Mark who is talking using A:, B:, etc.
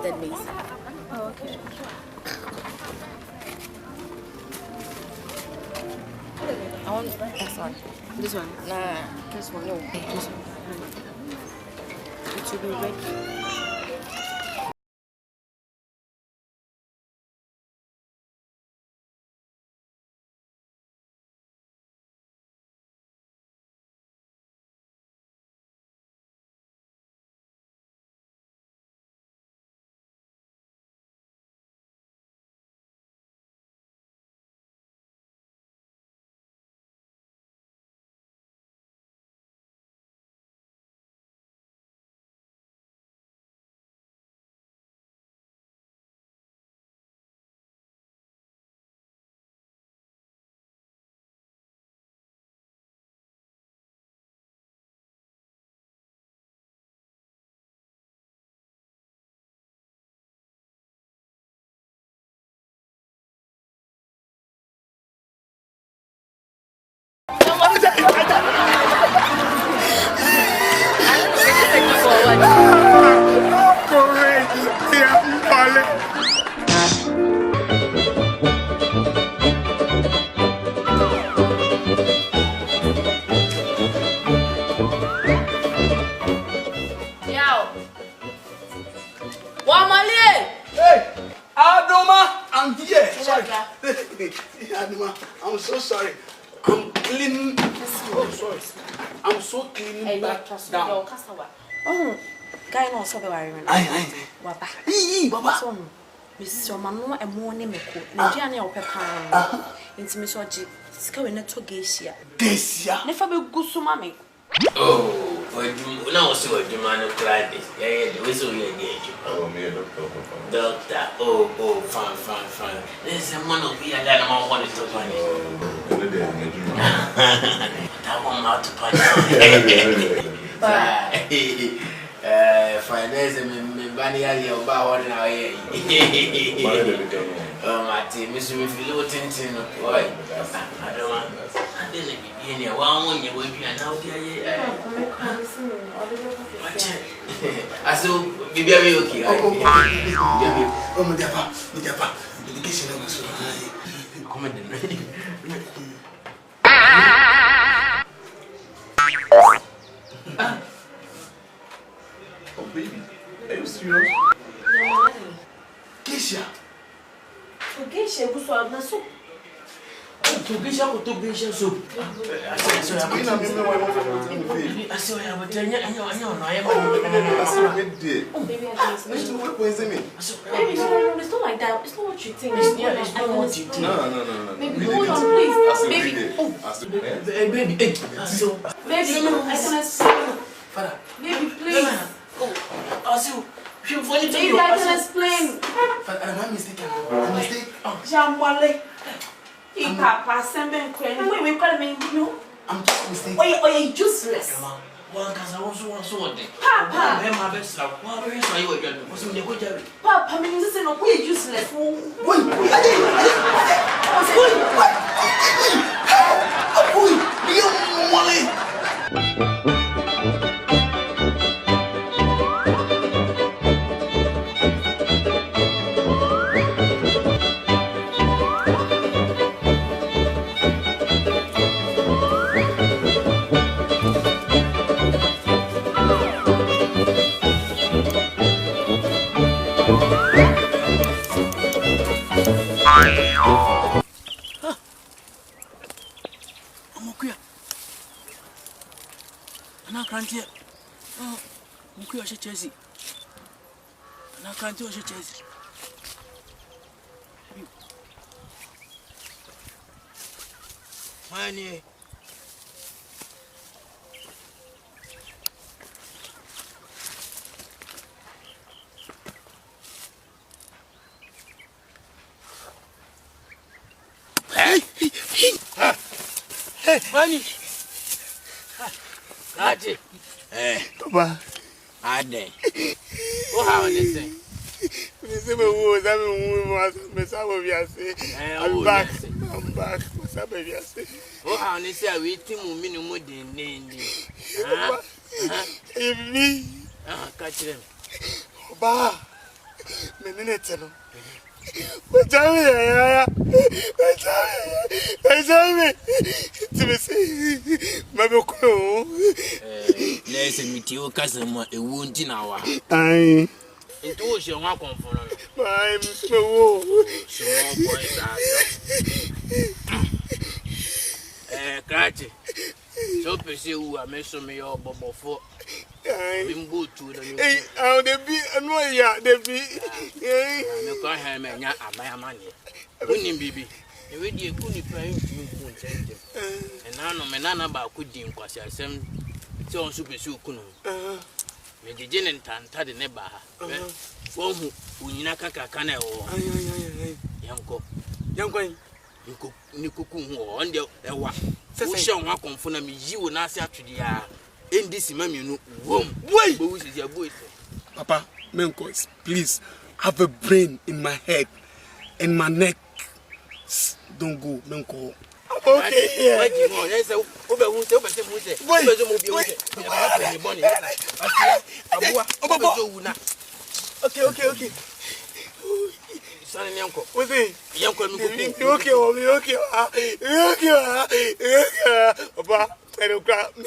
A: said Macy.
B: Oh, okay.
A: I want this one.
B: This one?
A: Nah, this one. No, this one. It will be ready.
C: I'm here. Sorry. Aduma, I'm so sorry. I'm cleaning. Oh, sorry. I'm so cleaning back down.
A: Oh, guy no so be worry me.
C: Aye.
A: Baba.
C: Baba.
A: So no. Mrs. Mama e mo ne meko. Nigeria na opepa. Nti me so gi sika we na to gesia.
C: Gesia.
A: Ne fa be gusu mame.
D: Oh, now see what you man cried this. Yeah, we saw you again.
E: Oh, me,
D: Doctor. Oh, fine. There's a man of here that I'm wanting to find. I want out to find. Finance me bani ali oba won na ye. Oh, my team, Miss Philo Tintin. Boy, I don't want. I didn't be in here. One year, we are now there. I saw Bibi okay.
C: Oh, my dear, education of us.
D: Come in.
E: Oh, baby. Are you serious?
C: Keisha.
A: Geisha buso na so.
D: To Geisha soup. I said,
E: I
D: I am telling you, I know, I am.
E: Oh,
A: Baby,
E: baby,
A: it's not like that. It's not what you think.
D: It's not what you think.
E: No.
A: Baby, hold on, please. Baby,
D: Baby,
A: baby, I can explain.
D: Father,
A: Baby, please. Baby, I can explain.
D: Father, am I mistaken?
A: Jamwale. Papa, send me crying. Wait, we call me, you.
C: I'm just mistaken.
A: Oh, you're useless.
D: One can also
A: Papa.
D: I'm my best. What are you doing? What's in the good job?
A: Papa, I mean, listen, we're useless.
D: Chelsea. And I can't do Chelsea. Money. Hey, money. Ati.
C: Papa.
D: Ade. Oh, how is it?
C: I'm back. What's up, baby?
D: Oh, how is it? We team minimum din.
C: Me.
D: Catch them.
C: Ba. Meneneteno. But tell me,
D: Let's meet your cousin, a wound in our.
C: Aye.
D: It was your welcome for
C: I'm so.
D: Cratty. So pursue a measure me or bubble for. I'm good to the
C: Hey, how they be and why ya they be.
D: You can't have me at my money. Wouldn't be. You would be a good paying you. And now no man about good dim was a sem so super sukuno. Maybe Jen and Tanta the neba. One who Unaka Cane or Yanko. Yanko. You cook on the what? Session walk on for me, you will not say to the in this man, you know, wait, which is your voice.
C: Papa, Menko, please have a brain in my head, in my neck. Don't go, Menko. Okay, yeah. Okay.
D: Son, uncle,
C: with me. Okay. Papa, I don't grab me.